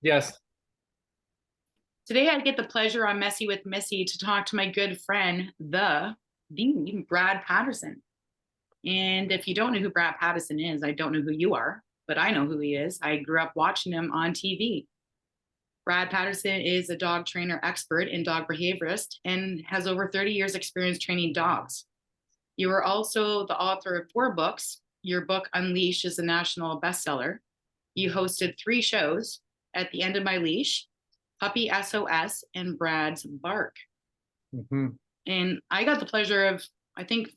Yes. Today I get the pleasure on Messy with Missy to talk to my good friend, the Brad Patterson. And if you don't know who Brad Pattison is, I don't know who you are, but I know who he is. I grew up watching him on TV. Brad Patterson is a dog trainer expert and dog behaviorist and has over 30 years experience training dogs. You are also the author of 4 books. Your book Unleash is a national bestseller. You hosted 3 shows: At the End of My Leash, Puppy SOS, and Brad's Bark. Hmm. And I got the pleasure of, I think,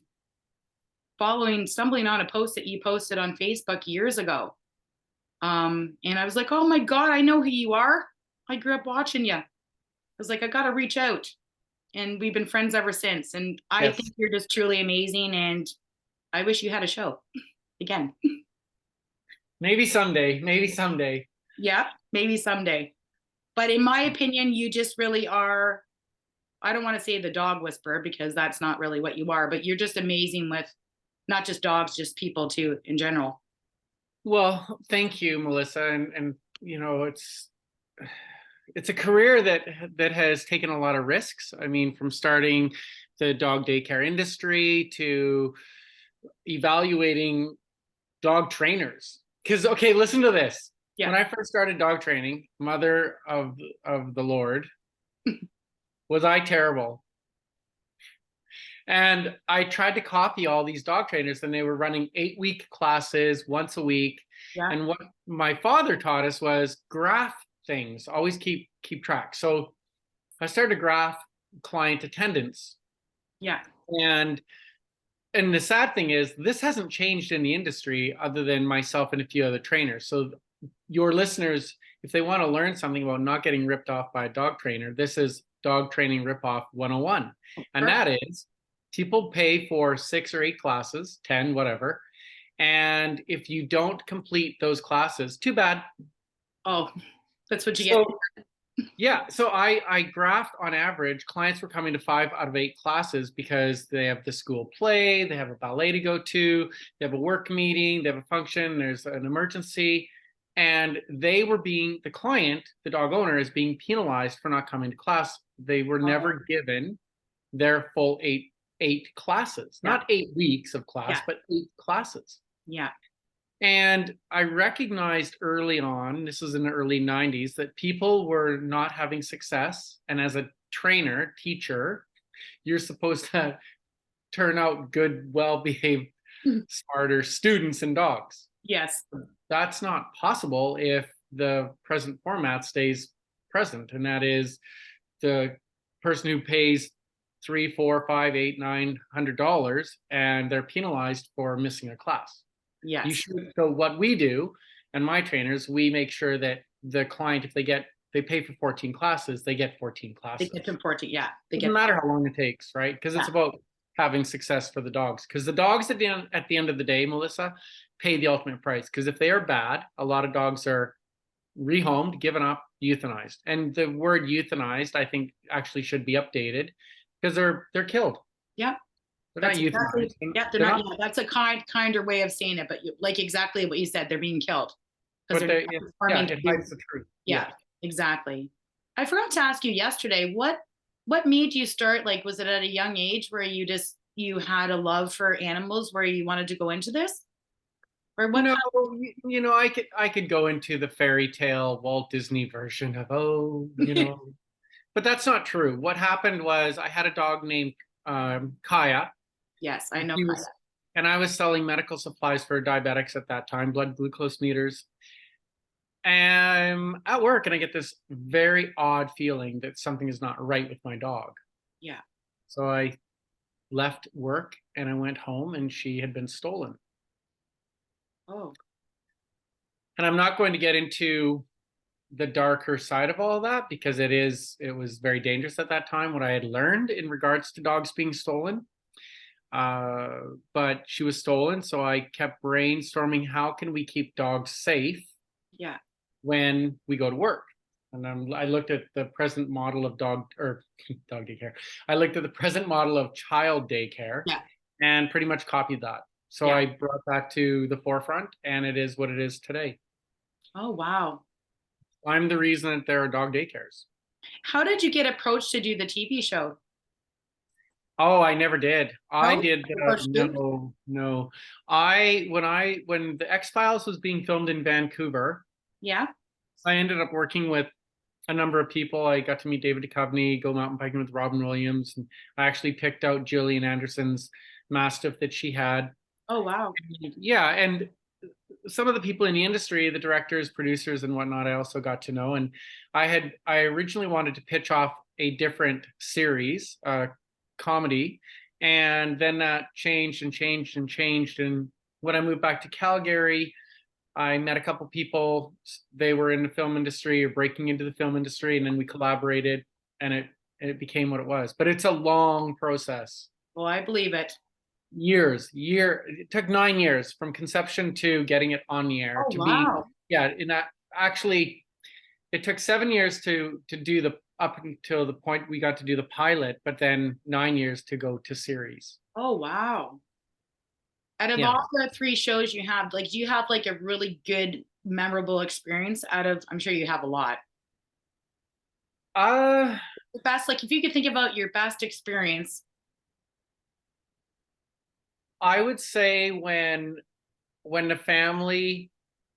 stumbling on a post that you posted on Facebook years ago. And I was like, oh my God, I know who you are. I grew up watching you. I was like, I got to reach out. And we've been friends ever since. And I think Yes. you're just truly amazing. And I wish you had a show again. Maybe someday. Maybe someday. Yeah, maybe someday. But in my opinion, you just really are. I don't want to say the dog whisperer because that's not really what you are, but you're just amazing with not just dogs, just people too in general. Well, thank you, Melissa. And it's a career that has taken a lot of risks. I mean, from starting the dog daycare industry to evaluating dog trainers. Because okay, listen to this. When Yeah. I first started dog training, mother of the Lord, was I terrible? And I tried to copy all these dog trainers, and they were running 8-week classes once a week. Yeah. And what my father taught us was graph things, always keep track. So I started to graph client attendance. Yeah. And and the sad thing is this hasn't changed in the industry other than myself and a few other trainers. So your listeners, if they want to learn something about not getting ripped off by a dog trainer, this is dog training ripoff 101. And Perfect. that is people pay for 6 or 8 classes, 10, whatever. And if you don't complete those classes, too bad. Oh, that's what you get. So yeah, so I graphed on average, clients were coming to 5 out of 8 classes because they have the school play, they have a ballet to go to, they have a work meeting, they have a function, there's an emergency, and the client, the dog owner, is being penalized for not coming to class. They were Oh, never given their full eight classes, yeah. not 8 weeks of class, Yeah. but 8 classes. Yeah. And I recognized early on, this was in the early 90s, that people were not having success. And as a trainer, teacher, you're supposed to turn out good, well behaved, smarter students and dogs. Yes. That's not possible if the present format stays present. And that is the person who pays three, four, five, eight, $900, and they're penalized for missing a class. You Yes. should. So what we do, and my trainers, we make sure that the client, if they pay for 14 classes, they get 14 They get classes. important. Yeah. They Doesn't get, matter how long it takes, right? Because yeah. it's about having success for the dogs. Because the dogs at the end of the day, Melissa, pay the ultimate price. Because if they are bad, a lot of dogs are rehomed, given up, euthanized. And the word euthanized, I think, actually should be updated because they're killed. Yeah. They're not That's exactly, euthanized. yeah. They're They're not, not, yeah. That's a kinder way of saying it, but like exactly what you said, they're being killed because but they're they, yeah, farming to it do. hides the truth. Yeah. Yeah, exactly. I forgot to ask you yesterday, what made you start, like, was it at a young age where you had a love for animals where you wanted to go into this? Or what No, kind I could go into the fairy tale Walt Disney version of of, but that's not true. What happened was I had a dog named Kaya. yes, I And know he Kaya. was, and I was selling medical supplies for diabetics at that time, blood glucose meters. And I'm at work, and I get this very odd feeling that something is not right with my dog. Yeah. So I left work and I went home, and she had been stolen. Oh, And I'm not going to get into the darker side of all that because it was very dangerous at that time what I had learned in regards to dogs being stolen. But she was stolen, so I kept brainstorming how can we keep dogs safe yeah. when we go to work. And I looked at the present model of dog daycare. I looked at the present model of child daycare Yeah. and pretty much copied that. So Yeah. I brought that to the forefront, and it is what it is today. Oh, wow. I'm the reason that there are dog daycares. How did you get approached to do the TV show? Oh, I never did. I No? did Approached you? no, no. When the X-Files was being filmed in Vancouver, Yeah. I ended up working with a number of people. I got to meet David Duchovny, go mountain biking with Robin Williams, and I actually picked out Gillian Anderson's Mastiff that she had. Oh, wow. Yeah, and some of the people in the industry, the directors, producers, and whatnot, I also got to know. And I originally wanted to pitch off a different series, comedy, and then that changed and changed and changed. And when I moved back to Calgary, I met a couple people. They were in the film industry or breaking into the film industry, and then we collaborated, and it became what it was. But it's a long process. Well, I believe it. It took 9 years from conception to getting it on the air Oh, to be, wow. yeah, in that actually it took 7 years to do the up until the point we got to do the pilot, but then 9 years to go to series. Oh, wow. Out of Yeah. all the three shows you have, like, do you have like a really good, memorable experience out of, I'm sure you have a lot. Uh The best, like, if you could think about your best experience. I would say when the family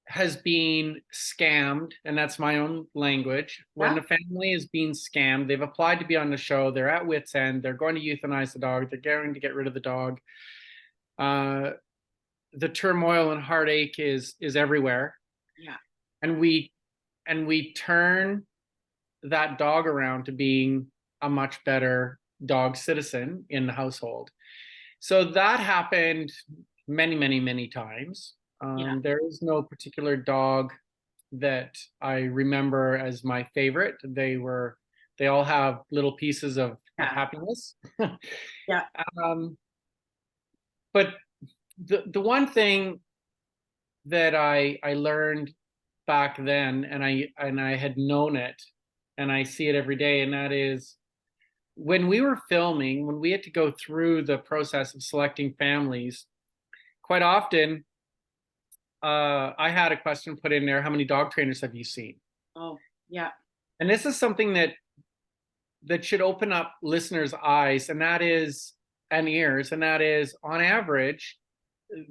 has been scammed, and that's my own language, when Yeah. the family is being scammed, they've applied to be on the show, they're at wit's end, they're going to euthanize the dog, they're going to get rid of the dog. The turmoil and heartache is everywhere. Yeah. And we turn that dog around to being a much better dog citizen in the household. So that happened many, many, many times. Yeah. There is no particular dog that I remember as my favorite. They all have little pieces of Yeah. happiness. Yeah. um, but the one thing that I learned back then, and I had known it, and I see it every day, and that is when we were filming, when we had to go through the process of selecting families, quite often I had a question put in there: how many dog trainers have you seen? Oh, yeah. And this is something that should open up listeners' eyes, and ears, and that is, on average,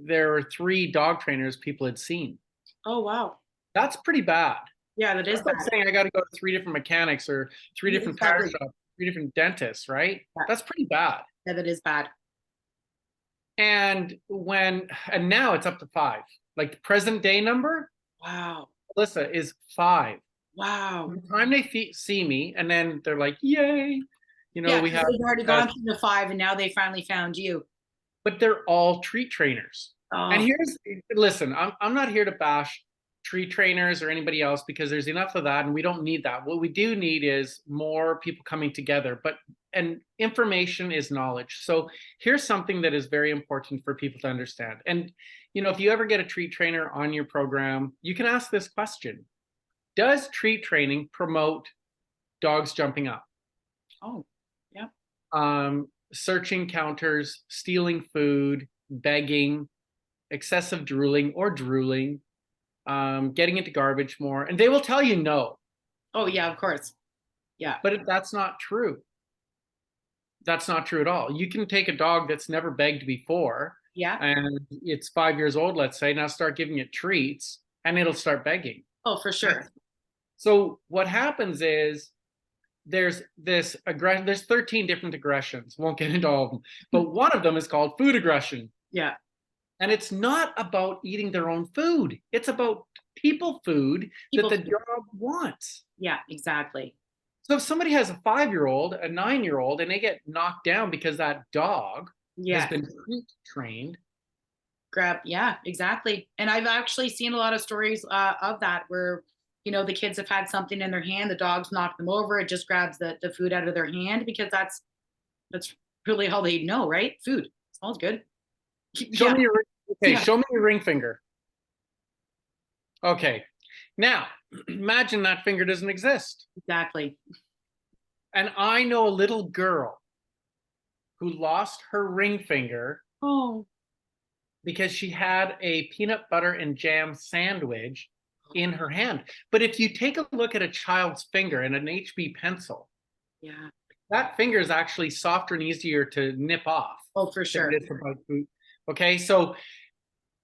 there were 3 dog trainers people had seen. Oh, wow. That's pretty bad. Yeah, that is That's like bad. saying I got to go to 3 different mechanics or 3 different tire Exactly. shops, 3 different dentists, right? Yeah. That's pretty bad. Yeah, that is bad. And now it's up to 5. Like the present day number, Wow. Alyssa, is 5. Wow. By the time they see me, and then they're like, "Yay!" Yeah, We 'cause have, they've already gone through the 5 and now they finally found you. but they're all treat trainers. And Oh, listen, I'm not here to bash tree trainers or anybody else, because there's enough of that and we don't need that. What we do need is more people coming together. And information is knowledge. So here's something that is very important for people to understand. And if you ever get a treat trainer on your program, you can ask this question: does treat training promote dogs jumping up, oh, yeah. searching counters, stealing food, begging, excessive drooling, getting into garbage more? And they will tell you no. Oh, yeah, of course. Yeah. But that's not true. That's not true at all. You can take a dog that's never begged before, Yeah. and it's 5 years old, let's say, now start giving it treats, and it'll start begging. Oh, for sure. So what happens is there's 13 different aggressions. Won't get into all of them, but one of them is called food aggression. Yeah. And it's not about eating their own food. It's about people food People that the food. dog wants. Yeah, exactly. So if somebody has a 5-year-old, a 9-year-old, and they get knocked down because that dog has Yeah. been treat trained. Yeah, exactly. And I've actually seen a lot of stories of that where, the kids have had something in their hand, the dogs knock them over, it just grabs the food out of their hand because that's really all they know, right? Food. Smells good. Show Yeah. me your Yeah. Show me your ring finger. Okay. Now, imagine that finger doesn't exist. Exactly. And I know a little girl who lost her ring finger Oh. because she had a peanut butter and jam sandwich in her hand. But if you take a look at a child's finger and an HB pencil, Yeah. that finger is actually softer and easier to nip off Oh, for than sure. it is to bite food. Okay, so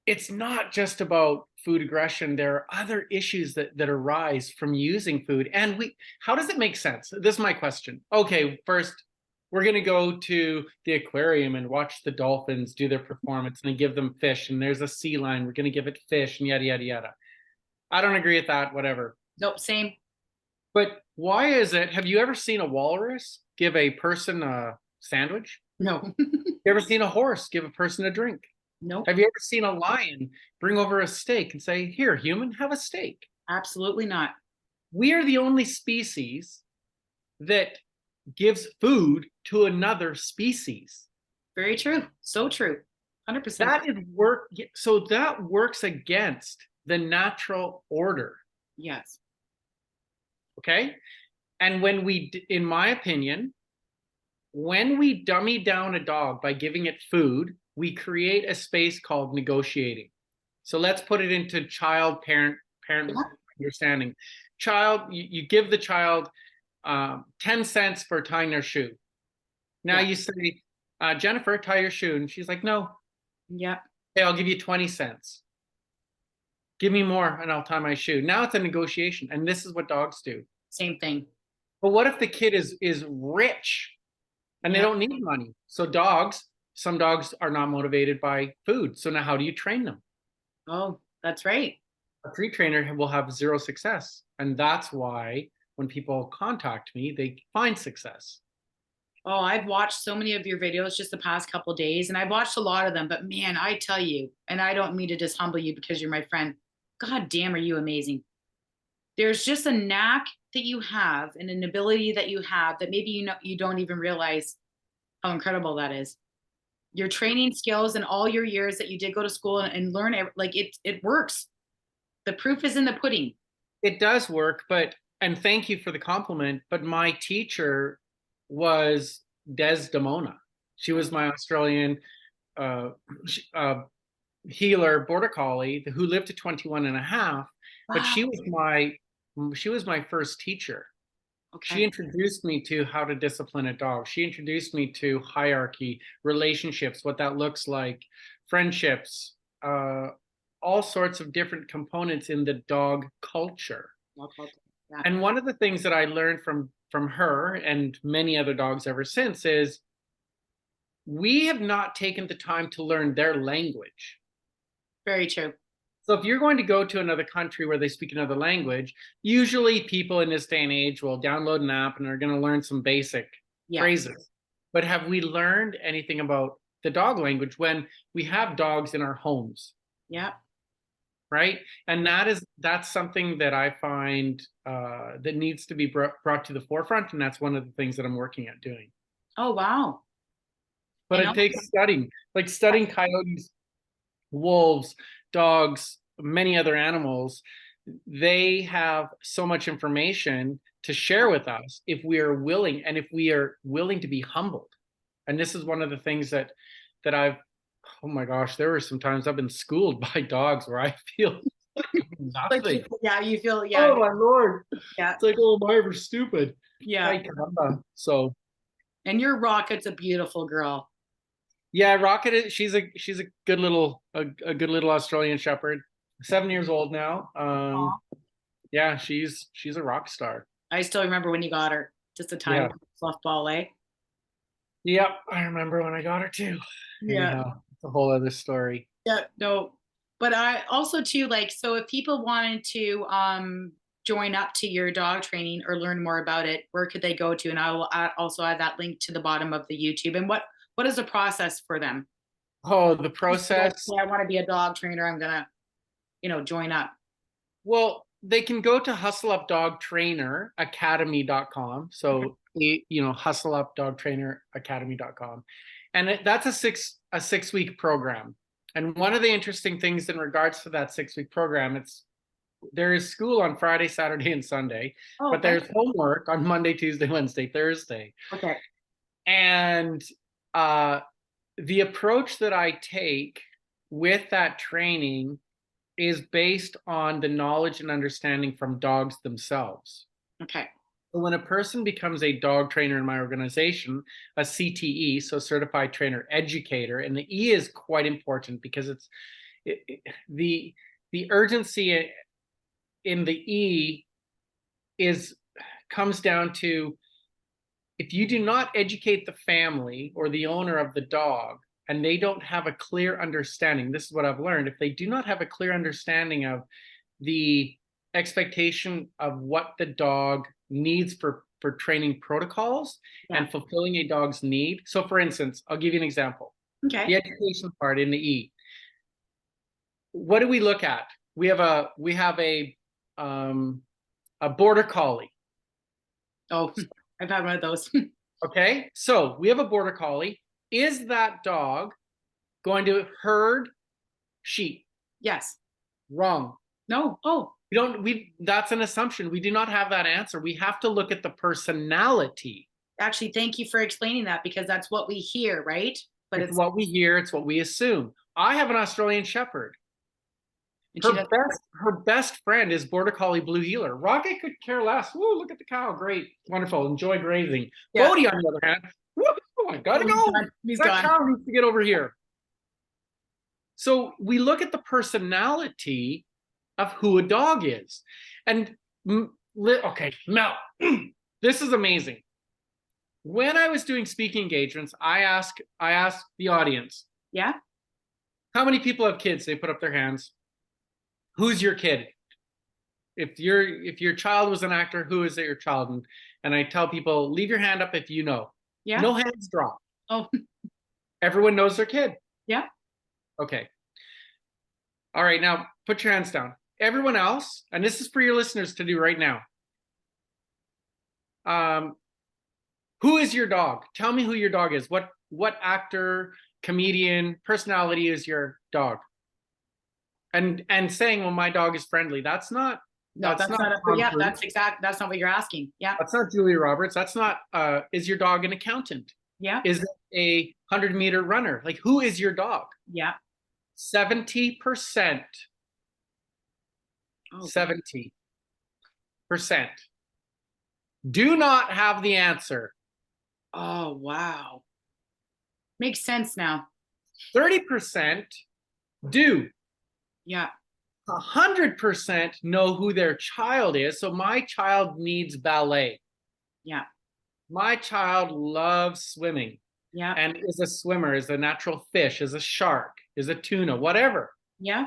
it's not just about food aggression. There are other issues that arise from using food. And how does it make sense? This is my question. Okay, first, we're going to go to the aquarium and watch the dolphins do their performance and give them fish. And there's a sea lion. We're going to give it fish and yada, yada, yada. I don't agree with that, whatever. Nope, same. But why is it? Have you ever seen a walrus give a person a sandwich? No. You ever seen a horse give a person a drink? Nope. Have you ever seen a lion bring over a steak and say, here, human, have a steak? Absolutely not. We are the only species that gives food to another species. Very true. So true. 100%. That is work. So that works against the natural order. Yes. Okay. And when in my opinion, when we dummy down a dog by giving it food, we create a space called negotiating. So let's put it into child-parent understanding. Child, you give the child 10 cents for tying their shoe. Now you say, Jennifer, tie your shoe. And she's like, no. Yeah. Okay, I'll give you 20 cents. Give me more and I'll tie my shoe. Now it's a negotiation. And this is what dogs do. Same thing. But what if the kid is rich and they don't need money? So some dogs are not motivated by food. So now how do you train them? Oh, that's right. A free trainer will have zero success. And that's why when people contact me, they find success. Oh, I've watched so many of your videos just the past couple of days, and I've watched a lot of them, but man, I tell you, and I don't mean to just humble you because you're my friend. God damn, are you amazing. There's just a knack that you have and an ability that you have that maybe you don't even realize how incredible that is. Your training skills and all your years that you did go to school and learn, like it works. The proof is in the pudding. It does work, and thank you for the compliment, but my teacher was Desdemona. She was my Australian healer border collie who lived to 21 and a half, but she was my first teacher. Okay. She introduced me to how to discipline a dog. She introduced me to hierarchy, relationships, what that looks like, friendships, all sorts of different components in the dog culture. Yeah. And one of the things that I learned from her and many other dogs ever since is we have not taken the time to learn their language. Very true. So if you're going to go to another country where they speak another language, usually people in this day and age will download an app and are going to learn some basic phrases. But have we learned anything about the dog language when we have dogs in our homes? Yeah. Right. And that's something that I find that needs to be brought to the forefront. And that's one of the things that I'm working at doing. Oh, wow. But it takes studying, like studying coyotes, wolves, dogs, many other animals. They have so much information to share with us if we are willing, and if we are willing to be humbled. And this is one of the things that I've, oh my gosh, there were some times I've been schooled by dogs where I feel nothing. You feel, oh my Lord. Yeah. It's like, oh, my, we're stupid. Yeah. So. And your Rocket's a beautiful girl. Yeah, Rocket, she's a good little Australian Shepherd. 7 years old now. Yeah, she's a rock star. I still remember when you got her, just a tiny fluff ball, eh? Yep, I remember when I got her too. Yeah, it's a whole other story. Yeah, no, but I also too, like, so if people wanted to join up to your dog training or learn more about it, where could they go to? And I will also add that link to the bottom of the YouTube. And what is the process for them? Oh, the process. I want to be a dog trainer. I'm gonna, join up. Well, they can go to hustleupdogtraineracademy.com. So, hustleupdogtraineracademy.com. And that's a 6-week program. And one of the interesting things in regards to that 6-week program, there is school on Friday, Saturday, and Sunday, but there's homework on Monday, Tuesday, Wednesday, Thursday. Okay. And the approach that I take with that training is based on the knowledge and understanding from dogs themselves. Okay. So when a person becomes a dog trainer in my organization, a CTE, so certified trainer educator, and the E is quite important because the urgency in the E comes down to, if you do not educate the family or the owner of the dog, and they don't have a clear understanding, this is what I've learned, if they do not have a clear understanding of the expectation of what the dog needs for training protocols and fulfilling a dog's need. So for instance, I'll give you an example. Okay. The education part in the E. What do we look at? We have a border collie. Oh, I've had one of those. Okay, so we have a border collie. Is that dog going to herd sheep? Yes. Wrong. No. Oh. That's an assumption. We do not have that answer. We have to look at the personality. Actually, thank you for explaining that, because that's what we hear, right? But it's what we hear, it's what we assume. I have an Australian Shepherd. Her best friend is Border Collie Blue Heeler. Rocket could care less. Woo, look at the cow. Great. Wonderful. Enjoy grazing. Yeah. Bodie, on the other hand, woo, I gotta go. That cow needs to get over here. So we look at the personality of who a dog is. And okay, Mel, this is amazing. When I was doing speaking engagements, I asked the audience, yeah, how many people have kids? They put up their hands. Who's your kid? If your child was an actor, who is your child? And I tell people, leave your hand up if you know. Yeah. No hands drop. Oh. Everyone knows their kid. Yeah. Okay. All right, now put your hands down. Everyone else, and this is for your listeners to do right now. Who is your dog? Tell me who your dog is. What actor, comedian, personality is your dog? And saying, well, my dog is friendly. That's not. No, that's not that's not what you're asking. Yeah. That's not Julia Roberts. That's not. Is your dog an accountant? Yeah. Is it a 100-meter runner? Like, who is your dog? Yeah. 70%. 70% do not have the answer. Oh, wow. Makes sense now. 30% do. Yeah. 100% know who their child is. So my child needs ballet. Yeah. My child loves swimming. Yeah. And is a swimmer, is a natural fish, is a shark, is a tuna, whatever. Yeah.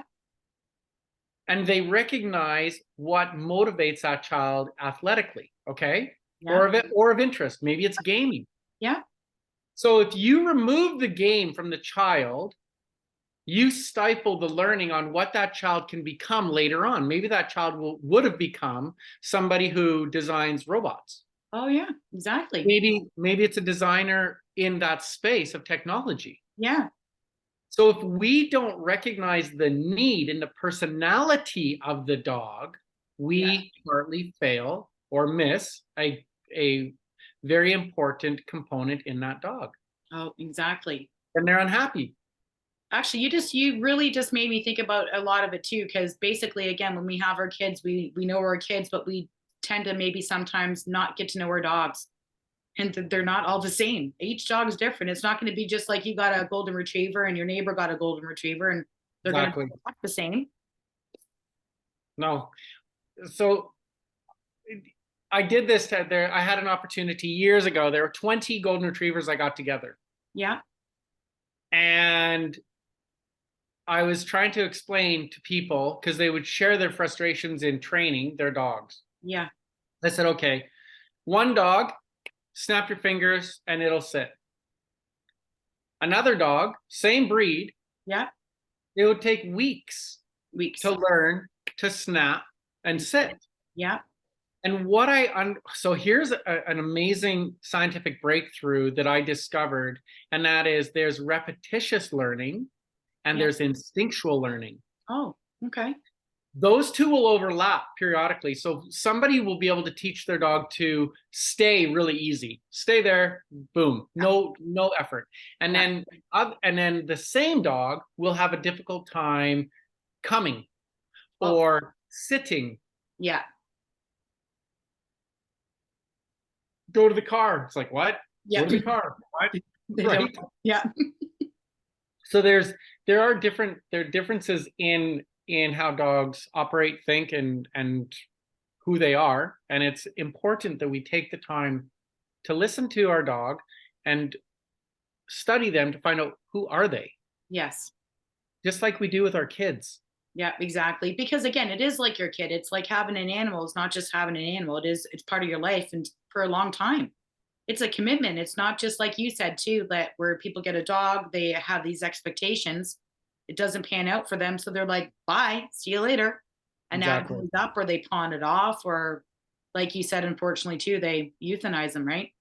And they recognize what motivates that child athletically, okay? Yeah. Or of interest. Maybe it's gaming. Yeah. So if you remove the game from the child, you stifle the learning on what that child can become later on. Maybe that child would have become somebody who designs robots. Oh yeah, exactly. Maybe it's a designer in that space of technology. Yeah. So if we don't recognize the need in the personality of the dog, we partly fail or miss a very important component in that dog. Oh, exactly. And they're unhappy. Actually, you really just made me think about a lot of it too, because basically, again, when we have our kids, we know our kids, but we tend to maybe sometimes not get to know our dogs. And they're not all the same. Each dog is different. It's not going to be just like you got a golden retriever and your neighbor got a golden retriever and they're going to act the same. No. So I did this I had an opportunity years ago. There were 20 golden retrievers I got together. Yeah. And I was trying to explain to people, because they would share their frustrations in training their dogs. Yeah. I said, okay, one dog, snap your fingers and it'll sit. Another dog, same breed. Yeah. It would take weeks to learn to snap and sit. Yeah. And so here's an amazing scientific breakthrough that I discovered, and that is there's repetitious learning and there's instinctual learning. Oh, okay. Those two will overlap periodically. So somebody will be able to teach their dog to stay really easy. Stay there, boom, no effort. And then the same dog will have a difficult time coming. Oh. or sitting. Yeah. Go to the car. It's like, what? Yeah. Go to the car. What? They Right. don't. Yeah. So there are differences in how dogs operate, think, and who they are. And it's important that we take the time to listen to our dog and study them to find out who are they, Yes. just like we do with our kids. Yeah, exactly. Because again, it is like your kid. It's like having an animal. It's not just having an animal. It's part of your life and for a long time. It's a commitment. It's not just like you said too, that where people get a dog, they have these expectations. It doesn't pan out for them. So they're like, bye, see you later. And now it Exactly. goes up or they pawn it off, or like you said, unfortunately too, they euthanize them, right?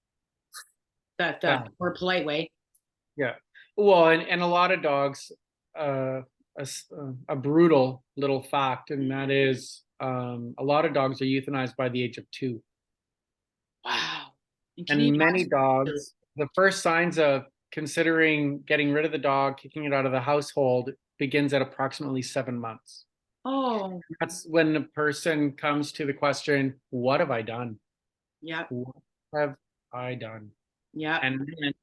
The Yeah. more polite way. Yeah. Well, and a lot of dogs, uh, a brutal little fact, and that is a lot of dogs are euthanized by the age of 2. Wow. And can you And many imagine? dogs, the first signs of considering getting rid of the dog, kicking it out of the household, begins at approximately 7 months. Oh, That's when the person comes to the question, what have I done? yeah, What have I done? yeah, And then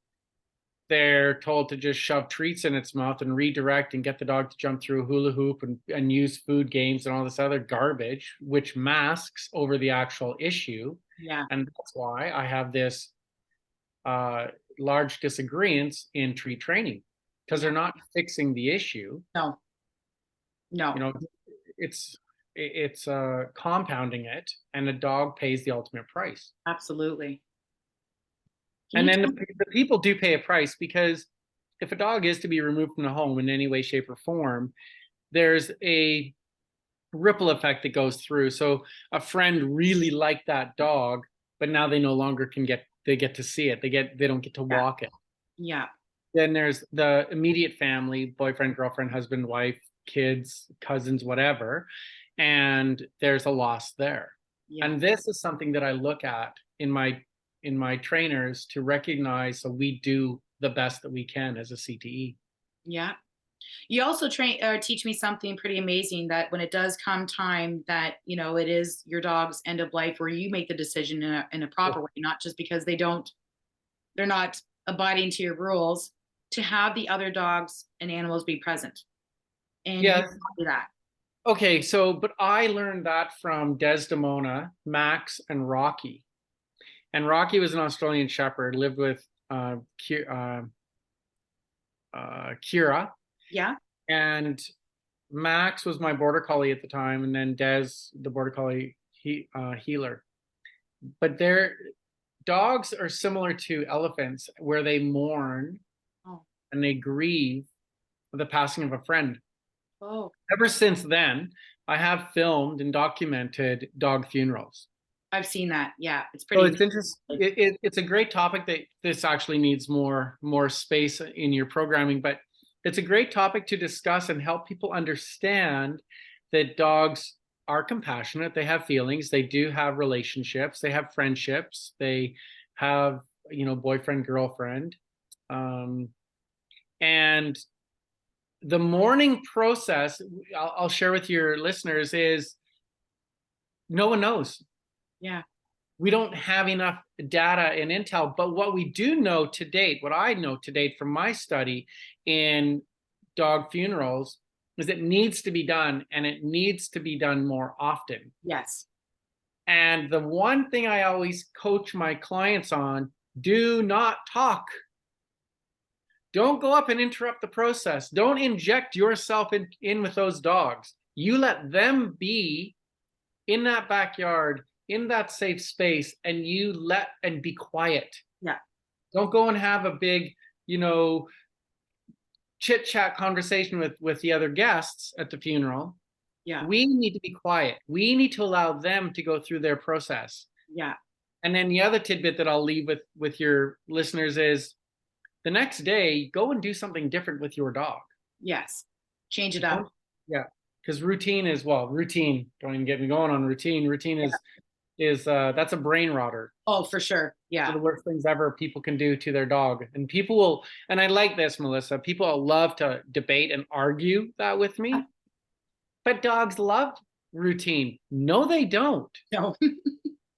they're told to just shove treats in its mouth and redirect and get the dog to jump through a hula hoop and use food games and all this other garbage, which masks over the actual issue. yeah. And that's why I have this uh, large disagreements in treat training, because Yeah. they're not fixing the issue. No, You no, know, it's compounding it, and the dog pays the ultimate price. absolutely. Can And you then tell the people do pay a price, because if a dog is to be removed from the home in any way, shape, or form, there's a ripple effect that goes through. So a friend really liked that dog, but now they no longer get to see it. They don't get to yeah, walk it. yeah, Then there's the immediate family, boyfriend, girlfriend, husband, wife, kids, cousins, whatever. And there's a loss there. yeah, And this is something that I look at in my trainers to recognize, so we do the best that we can as a CTE. yeah. You also teach me something pretty amazing, that when it does come time that, it is your dog's end of life, where you make the decision in a proper way, not just because they're not abiding to your rules, to have the other dogs and animals be present. And you Yeah. do that. Okay. So, but I learned that from Desdemona, Max, and Rocky. And Rocky was an Australian Shepherd, lived with Kira, Yeah. and Max was my border collie at the time, and then Des, the border collie healer. But their dogs are similar to elephants, where they mourn Oh, and they grieve the passing of a friend. oh, Ever since then, I have filmed and documented dog funerals. I've seen that. Yeah. It's So pretty. it's interesting. It's a great topic that this actually needs more space in your programming, but it's a great topic to discuss and help people understand that dogs are compassionate. They have feelings. They do have relationships. They have friendships. They have, boyfriend, girlfriend. Um, and the mourning process, I'll share with your listeners, is no one knows. Yeah. We don't have enough data and intel, but what we do know to date, what I know to date from my study in dog funerals, is it needs to be done, and it needs to be done more often. Yes. And the one thing I always coach my clients on: do not talk. Don't go up and interrupt the process. Don't inject yourself in with those dogs. You let them be in that backyard, in that safe space, and you let and be quiet. Yeah. Don't go and have a big, chit chat conversation with the other guests at the funeral. Yeah. We need to be quiet. We need to allow them to go through their process. Yeah. And then the other tidbit that I'll leave with your listeners is, the next day, go and do something different with your dog. Yes. Change it up. Yeah, because routine is, routine. Don't even get me going on routine. Routine Yeah. is that's a brain rotter. Oh, for sure. One Yeah. of the worst things ever people can do to their dog. And people will, and I like this, Melissa. People love to debate and argue that with me. But dogs love routine. No, they don't. No,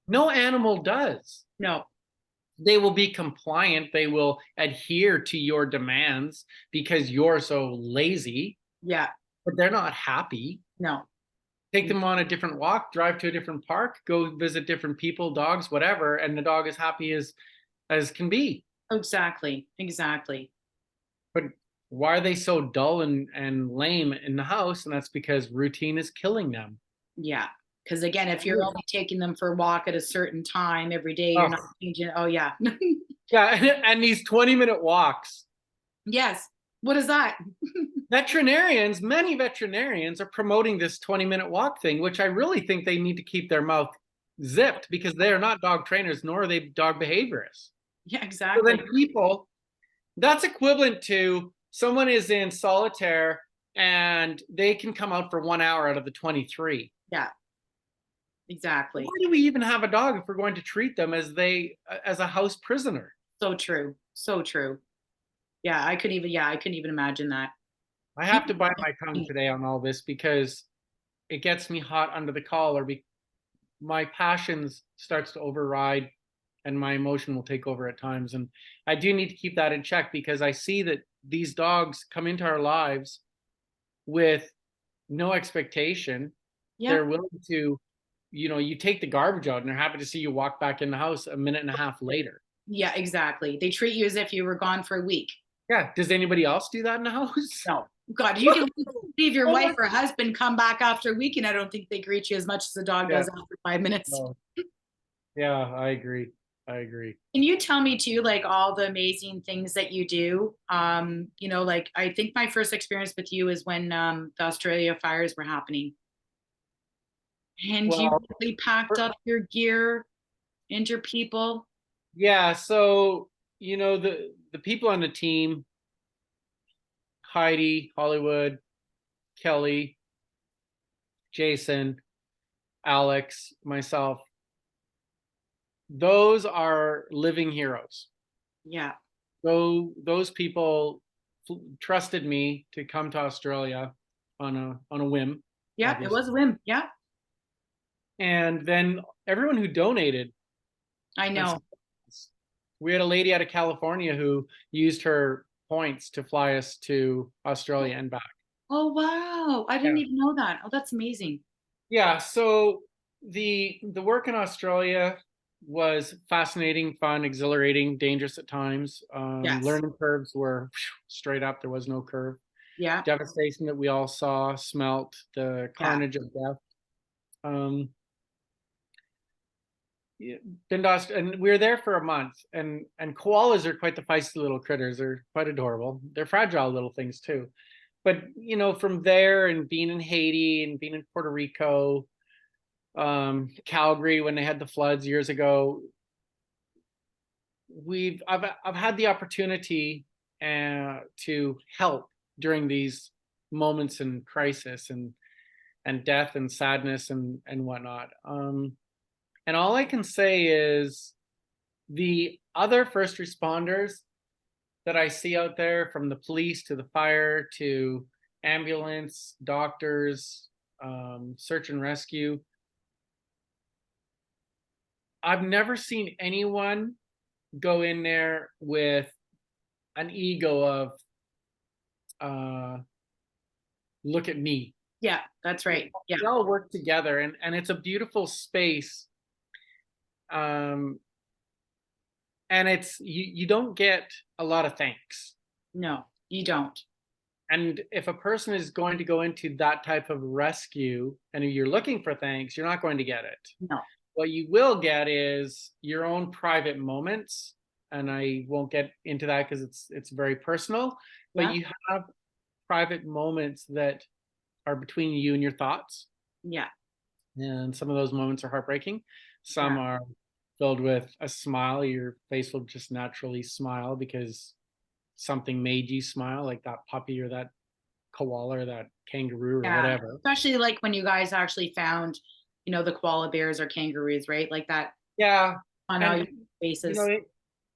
No animal does. no. They will be compliant. They will adhere to your demands because you're so lazy, Yeah, but they're not happy. no. Take them on a different walk, drive to a different park, go visit different people, dogs, whatever, and the dog is happy as can be. Exactly. Exactly. But why are they so dull and lame in the house? And that's because routine is killing them. Yeah. Because again, if you're only taking them for a walk at a certain time every day, you're not Oh, changing. Oh, yeah. yeah, and these 20-minute walks. Yes. What is that? Veterinarians, many veterinarians are promoting this 20-minute walk thing, which I really think they need to keep their mouth zipped because they are not dog trainers, nor are they dog behaviorists. Yeah, So then exactly. people, that's equivalent to someone is in solitaire and they can come out for 1 hour out of the 23. Yeah, exactly. Why do we even have a dog if we're going to treat them as a house prisoner? So true. So true. Yeah, I couldn't even imagine that. I have to bite my tongue today on all this because it gets me hot under the collar. My passions starts to override and my emotion will take over at times. And I do need to keep that in check because I see that these dogs come into our lives with no expectation. Yeah. They're willing to, you take the garbage out and they're happy to see you walk back in the house a minute and a half later. Yeah, exactly. They treat you as if you were gone for a week. Yeah. Does anybody else do that in the house? No. God, you can leave your Oh wife my- or husband come back after a week, and I don't think they greet you as much as the dog Yeah. does after 5 minutes. No. Yeah, I agree. I agree. Can you tell me too, like all the amazing things that you do? Like I think my first experience with you is when the Australia fires were happening. And you Well, really packed up your gear and your people. yeah, so the people on the team, Heidi, Hollywood, Kelly, Jason, Alex, myself, those are living heroes. Yeah. Those people trusted me to come to Australia on a whim, Yeah, it obviously. was a whim. Yeah, And then everyone who donated. I know. We had a lady out of California who used her points to fly us to Australia and back. Oh, wow. I didn't Yeah. even know that. Oh, that's amazing. Yeah, so the work in Australia was fascinating, fun, exhilarating, dangerous at times. Yes. Learning curves were straight up. There was no curve. Yeah. Devastation that we all saw, smelt, the carnage of death. Yeah, and we were there for a month. And koalas are quite the feisty little critters. They're quite adorable. They're fragile little things too. But from there and being in Haiti and being in Puerto Rico, Calgary when they had the floods years ago, I've had the opportunity to help during these moments in crisis and death and sadness and whatnot. And all I can say is the other first responders that I see out there, from the police to the fire to ambulance, doctors, search and rescue, I've never seen anyone go in there with an ego of look at me. Yeah, that's right. Yeah. They all work together and it's a beautiful space. And it's you don't get a lot of thanks. No, you don't. And if a person is going to go into that type of rescue and you're looking for thanks, you're not going to get it. No. What you will get is your own private moments, and I won't get into that because it's very personal, but Yeah. you have private moments that are between you and your thoughts. Yeah. And some of those moments are heartbreaking. Some Yeah. are filled with a smile. Your face will just naturally smile because something made you smile, like that puppy or that koala or that kangaroo or Yeah. whatever. Especially like when you guys actually found, the koala bears or kangaroos, right? Like that Yeah. on all And your faces.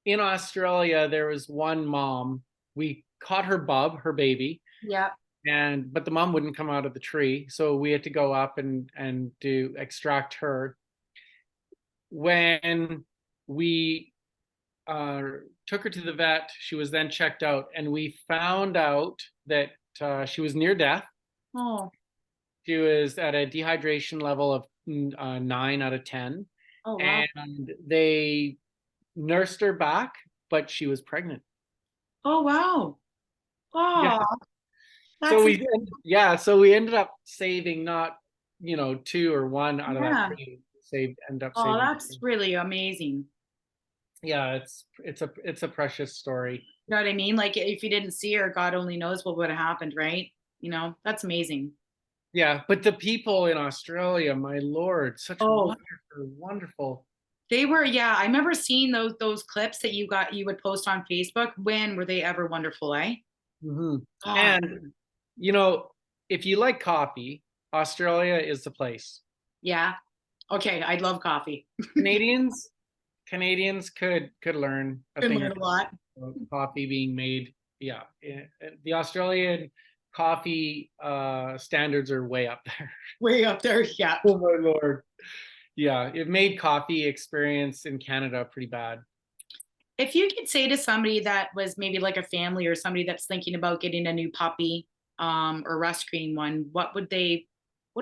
in Australia, there was one mom. We caught her bub, her baby, Yeah. but the mom wouldn't come out of the tree, so we had to go up and do extract her. When we took her to the vet, she was then checked out, and we found out that she was near death. Oh, She was at a dehydration level of 9 out of 10, oh wow. and they nursed her back, but she was pregnant. Oh wow. Yeah. Oh, So that's so we ended up saving not, 2 or 1 out of that yeah. tree. End up Oh, saving. that's really amazing. Yeah, it's a precious story. You know what I mean? Like if you didn't see her, God only knows what would have happened, right? That's amazing. Yeah, but the people in Australia, my lord, such Oh, wonderful. they were, yeah. I remember seeing those clips that you would post on Facebook. When were they ever wonderful, eh? Hmm. Oh, And you know, if you like coffee, Australia is the place. yeah. Okay, I love coffee. Canadians, Canadians could learn a Can thing or learn a lot. two about coffee being made. Yeah, the Australian coffee standards are way up there. Way up there, yeah. Oh my lord. Yeah, it made coffee experience in Canada pretty bad. If you could say to somebody that was maybe like a family or somebody that's thinking about getting a new puppy, or rescuing one, what do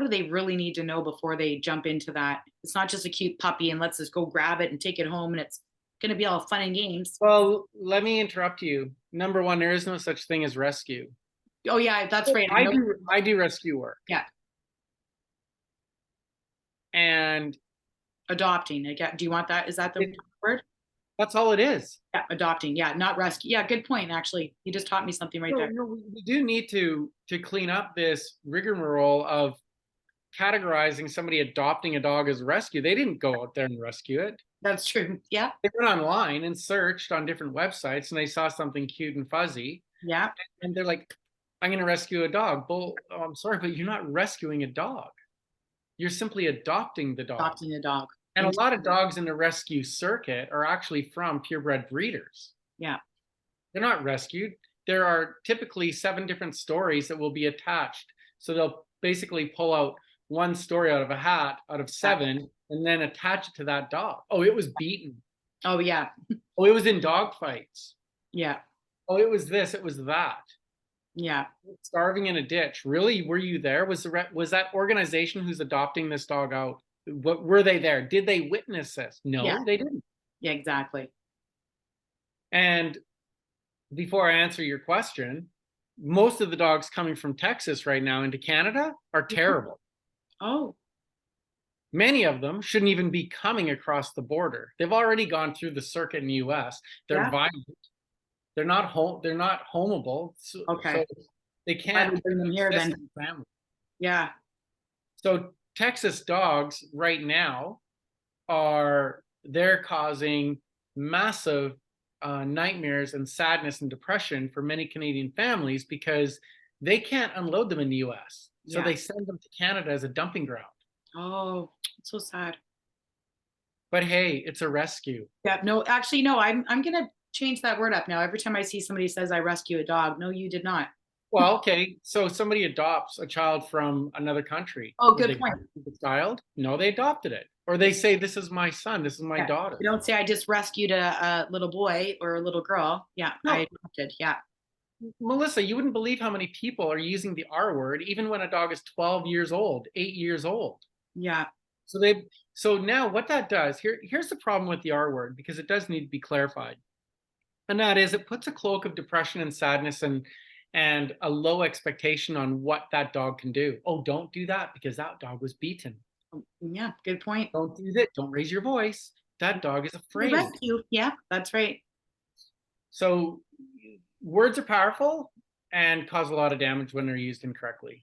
they really need to know before they jump into that? It's not just a cute puppy and let's just go grab it and take it home and it's going to be all fun and games. Well, let me interrupt you. Number one, there is no such thing as rescue. Oh yeah, that's right. I know. I do rescue work, Yeah, and adopting. Do you want that? Is that the it, word? that's all it is. Yeah, adopting. Yeah, not rescue. Yeah, good point. Actually, you just taught me something right No, there. no, we do need to clean up this rigmarole of categorizing somebody adopting a dog as a rescue. They didn't go out there and rescue it. That's true. Yeah, They went online and searched on different websites, and they saw something cute and fuzzy, yeah, and they're like, "I'm going to rescue a dog." Well, oh, I'm sorry, but you're not rescuing a dog. You're simply adopting the dog. adopting a dog. And a lot of dogs in the rescue circuit are actually from purebred breeders. Yeah, They're not rescued. There are typically 7 different stories that will be attached. So they'll basically pull out one story out of a hat out of yeah. 7 and then attach it to that dog. Oh, it was beaten. Oh yeah, Oh, it was in dog fights. yeah, Oh, it was this, it was that. yeah. Starving in a ditch. Really? Were you there? Was that organization who's adopting this dog out? What were they there? Did they witness this? Yeah, No, they didn't. yeah, exactly. And before I answer your question, most of the dogs coming from Texas right now into Canada are terrible. Oh, Many of them shouldn't even be coming across the border. They've already gone through the circuit in the US. They're yeah. violent. They're not homeable. So Okay. they Why do can't we bring them here exist then? in family. Yeah, So Texas dogs right now they're causing massive nightmares and sadness and depression for many Canadian families because they can't unload them in the US. So yeah. they send them to Canada as a dumping ground. Oh, it's so sad. But hey, it's a rescue. Yeah, no, actually, no. I'm gonna change that word up now. Every time I see somebody says I rescue a dog, no, you did not. Well, okay, so somebody adopts a child from another country. Oh, Would good they point. rescue the child? No, they adopted it. Or they say, this is my son, this is my Yeah. daughter. You don't say I just rescued a little boy or a little girl. Yeah, No, I adopted. Yeah. Melissa, you wouldn't believe how many people are using the R word, even when a dog is 12 years old, 8 years old. Yeah. So now what that does, here's the problem with the R word, because it does need to be clarified. And that is it puts a cloak of depression and sadness and a low expectation on what that dog can do. Oh, don't do that because that dog was beaten. Yeah, good point. Don't do that. Don't raise your voice. That dog is afraid. Rescue. Yeah, that's right. So words are powerful and cause a lot of damage when they're used incorrectly.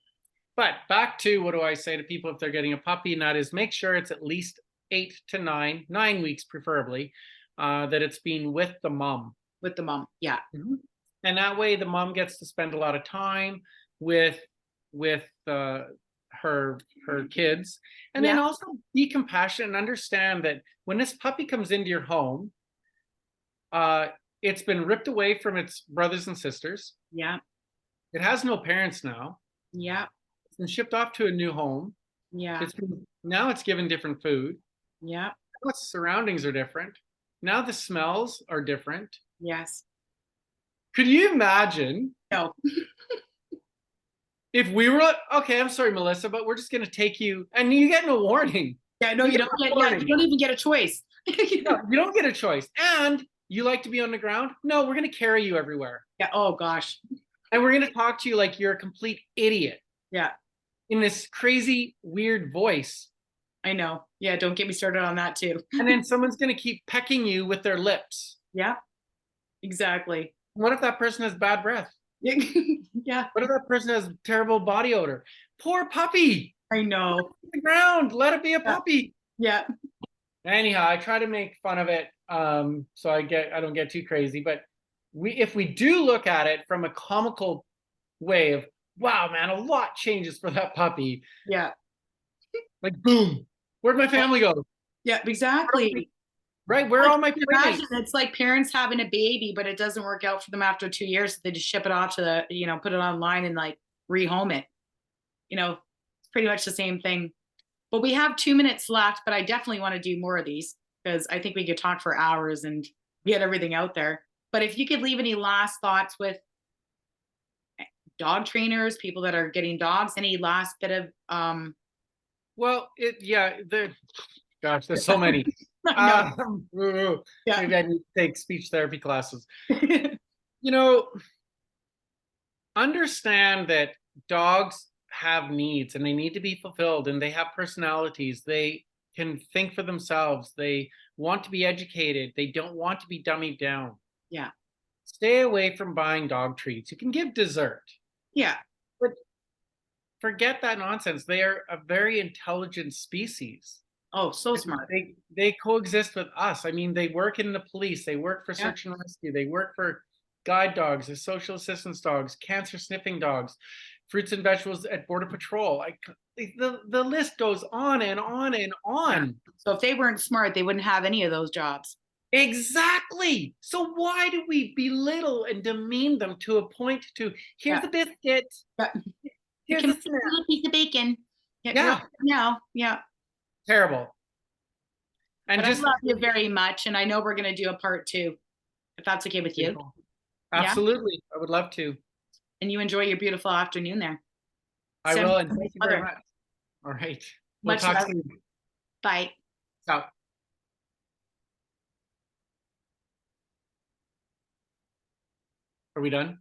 But back to what do I say to people if they're getting a puppy, and that is make sure it's at least 8 to 9 weeks preferably, that it's been with the mom. With the mom. Yeah. Mm-hmm. And that way the mom gets to spend a lot of time with her kids, and then also be compassionate and understand that when this puppy comes into your home, it's been ripped away from its brothers and sisters. Yeah. It has no parents now. Yeah. It's been shipped off to a new home. Yeah. Now it's given different food. Yeah. Now its surroundings are different. Now the smells are different. Yes. Could you imagine No. if we were okay? I'm sorry, Melissa, but we're just going to take you, and you get no warning. Yeah. No, you don't get. Yeah, you don't even get a choice. No, you don't get a choice. And you like to be on the ground? No, we're going to carry you everywhere. Yeah. Oh gosh. And we're going to talk to you like you're a complete idiot Yeah. in this crazy, weird voice. I know. Yeah. Don't get me started on that too. And then someone's going to keep pecking you with their lips. Yeah. Exactly. What if that person has bad breath? Yeah. What if that person has terrible body odor? Poor puppy. I know. On the ground. Let it be a puppy. Yeah. Anyhow, I try to make fun of it, so I don't get too crazy. But if we do look at it from a comical way of, wow, man, a lot changes for that puppy. Yeah. Like, boom, where'd my family go? Yeah. Exactly. Right, where are all my playmates? It's like parents having a baby, but it doesn't work out for them after 2 years. So they just ship it off to put it online and like rehome it. It's pretty much the same thing. But we have 2 minutes left, but I definitely want to do more of these because I think we could talk for hours and get everything out there. But if you could leave any last thoughts with dog trainers, people that are getting dogs, any last bit of Well, gosh, there's so many. yeah. Maybe I need to take speech therapy classes. Understand that dogs have needs and they need to be fulfilled, and they have personalities. They can think for themselves. They want to be educated. They don't want to be dummied down. Yeah. Stay away from buying dog treats. You can give dessert. Yeah. But forget that nonsense. They are a very intelligent species. Oh, so smart. They coexist with us. I mean, they work in the police. They work for search and rescue. They work for guide dogs, the social assistance dogs, cancer sniffing dogs, fruits and vegetables at Border Patrol. The list goes on and on and on. Yeah. So if they weren't smart, they wouldn't have any of those jobs. Exactly. So why do we belittle and demean them to a point to here's a biscuit, here's a piece of bacon. Yeah. No. Yeah. Terrible. And I love you very much, and I know we're going to do a part 2, if that's okay with you. Absolutely, I would love to. And you enjoy your beautiful afternoon there. I will, and thank you very much. All right. We'll talk soon. Bye. Ciao. Are we done?